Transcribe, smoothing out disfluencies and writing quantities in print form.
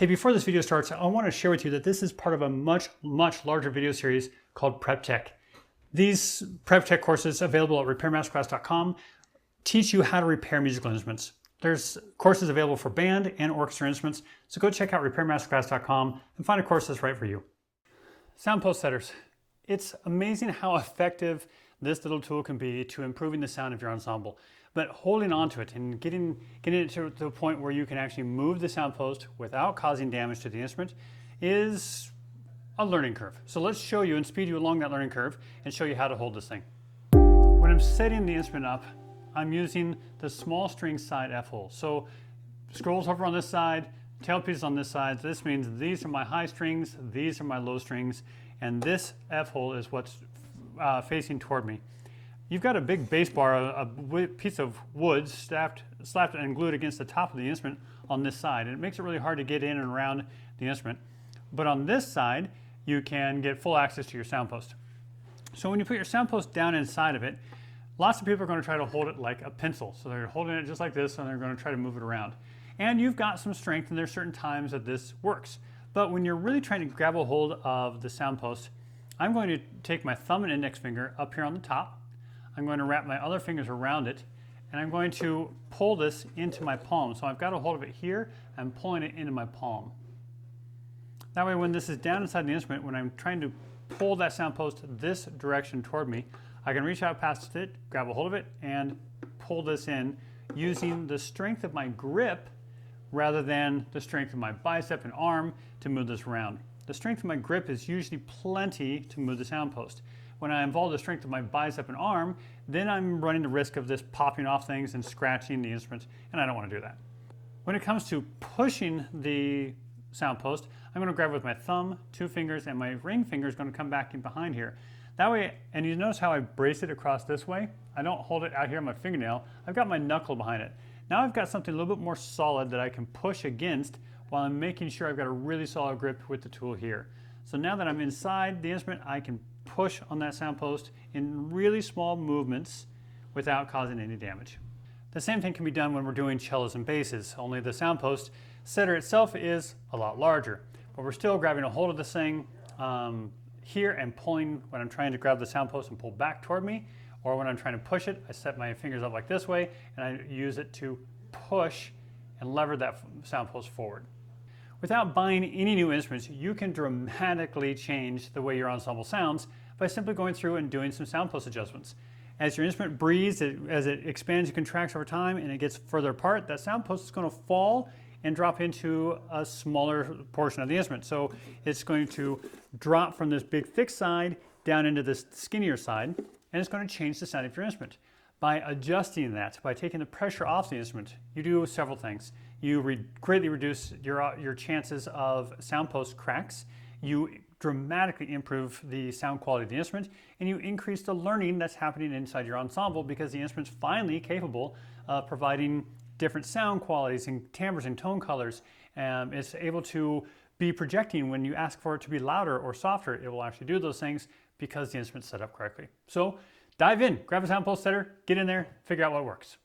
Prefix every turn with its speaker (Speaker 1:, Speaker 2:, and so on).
Speaker 1: Hey, before this video starts, I want to share with you that this is part of a much larger video series called Prep Tech. These Prep Tech courses available at repairmasterclass.com teach you how to repair musical instruments. There's courses available for band and orchestra instruments, so go check out repairmasterclass.com and find a course that's right for you. Soundpost setters. It's amazing how effective this little tool can be to improving the sound of your ensemble. But holding on to it and getting it to the point where you can actually move the soundpost without causing damage to the instrument is a learning curve. So let's show you and speed you along that learning curve and show you how to hold this thing. When I'm setting the instrument up, I'm using the small string side F hole. So scrolls over on this side, tailpiece is on this side. So this means these are my high strings, these are my low strings, and this F hole is what's facing toward me. You've got a big bass bar, a piece of wood slapped and glued against the top of the instrument on this side, and it makes it really hard to get in and around the instrument. But on this side, you can get full access to your soundpost. So when you put your soundpost down inside of it, lots of people are going to try to hold it like a pencil. So they're holding it just like this, and they're going to try to move it around. And you've got some strength, and there's certain times that this works. But when you're really trying to grab a hold of the soundpost, I'm going to take my thumb and index finger up here on the top. I'm going to wrap my other fingers around it, and I'm going to pull this into my palm. So I've got a hold of it here, I'm pulling it into my palm. That way when this is down inside the instrument, when I'm trying to pull that soundpost this direction toward me, I can reach out past it, grab a hold of it, and pull this in using the strength of my grip rather than the strength of my bicep and arm to move this around. The strength of my grip is usually plenty to move the soundpost. When I involve the strength of my bicep and arm, then I'm running the risk of this popping off things and scratching the instrument, and I don't want to do that. When it comes to pushing the soundpost, I'm going to grab with my thumb, two fingers, and my ring finger is going to come back in behind here. That way, and you notice how I brace it across this way? I don't hold it out here on my fingernail, I've got my knuckle behind it. Now I've got something a little bit more solid that I can push against while I'm making sure I've got a really solid grip with the tool here. So now that I'm inside the instrument, I can push on that soundpost in really small movements without causing any damage. The same thing can be done when we're doing cellos and basses, only the soundpost setter itself is a lot larger. But we're still grabbing a hold of this thing here and pulling when I'm trying to grab the soundpost and pull back toward me, or when I'm trying to push it, I set my fingers up like this way and I use it to push and lever that soundpost forward. Without buying any new instruments, you can dramatically change the way your ensemble sounds by simply going through and doing some soundpost adjustments. As your instrument breathes, as it expands and contracts over time and it gets further apart, that soundpost is going to fall and drop into a smaller portion of the instrument. So it's going to drop from this big thick side down into this skinnier side, and it's going to change the sound of your instrument. By adjusting that, by taking the pressure off the instrument, you do several things. You greatly reduce your chances of soundpost cracks. You dramatically improve the sound quality of the instrument, and you increase the learning that's happening inside your ensemble because the instrument's finally capable of providing different sound qualities and timbres and tone colors. It's able to be projecting when you ask for it to be louder or softer. It will actually do those things because the instrument's set up correctly. So dive in, grab a soundpost setter, get in there, figure out what works.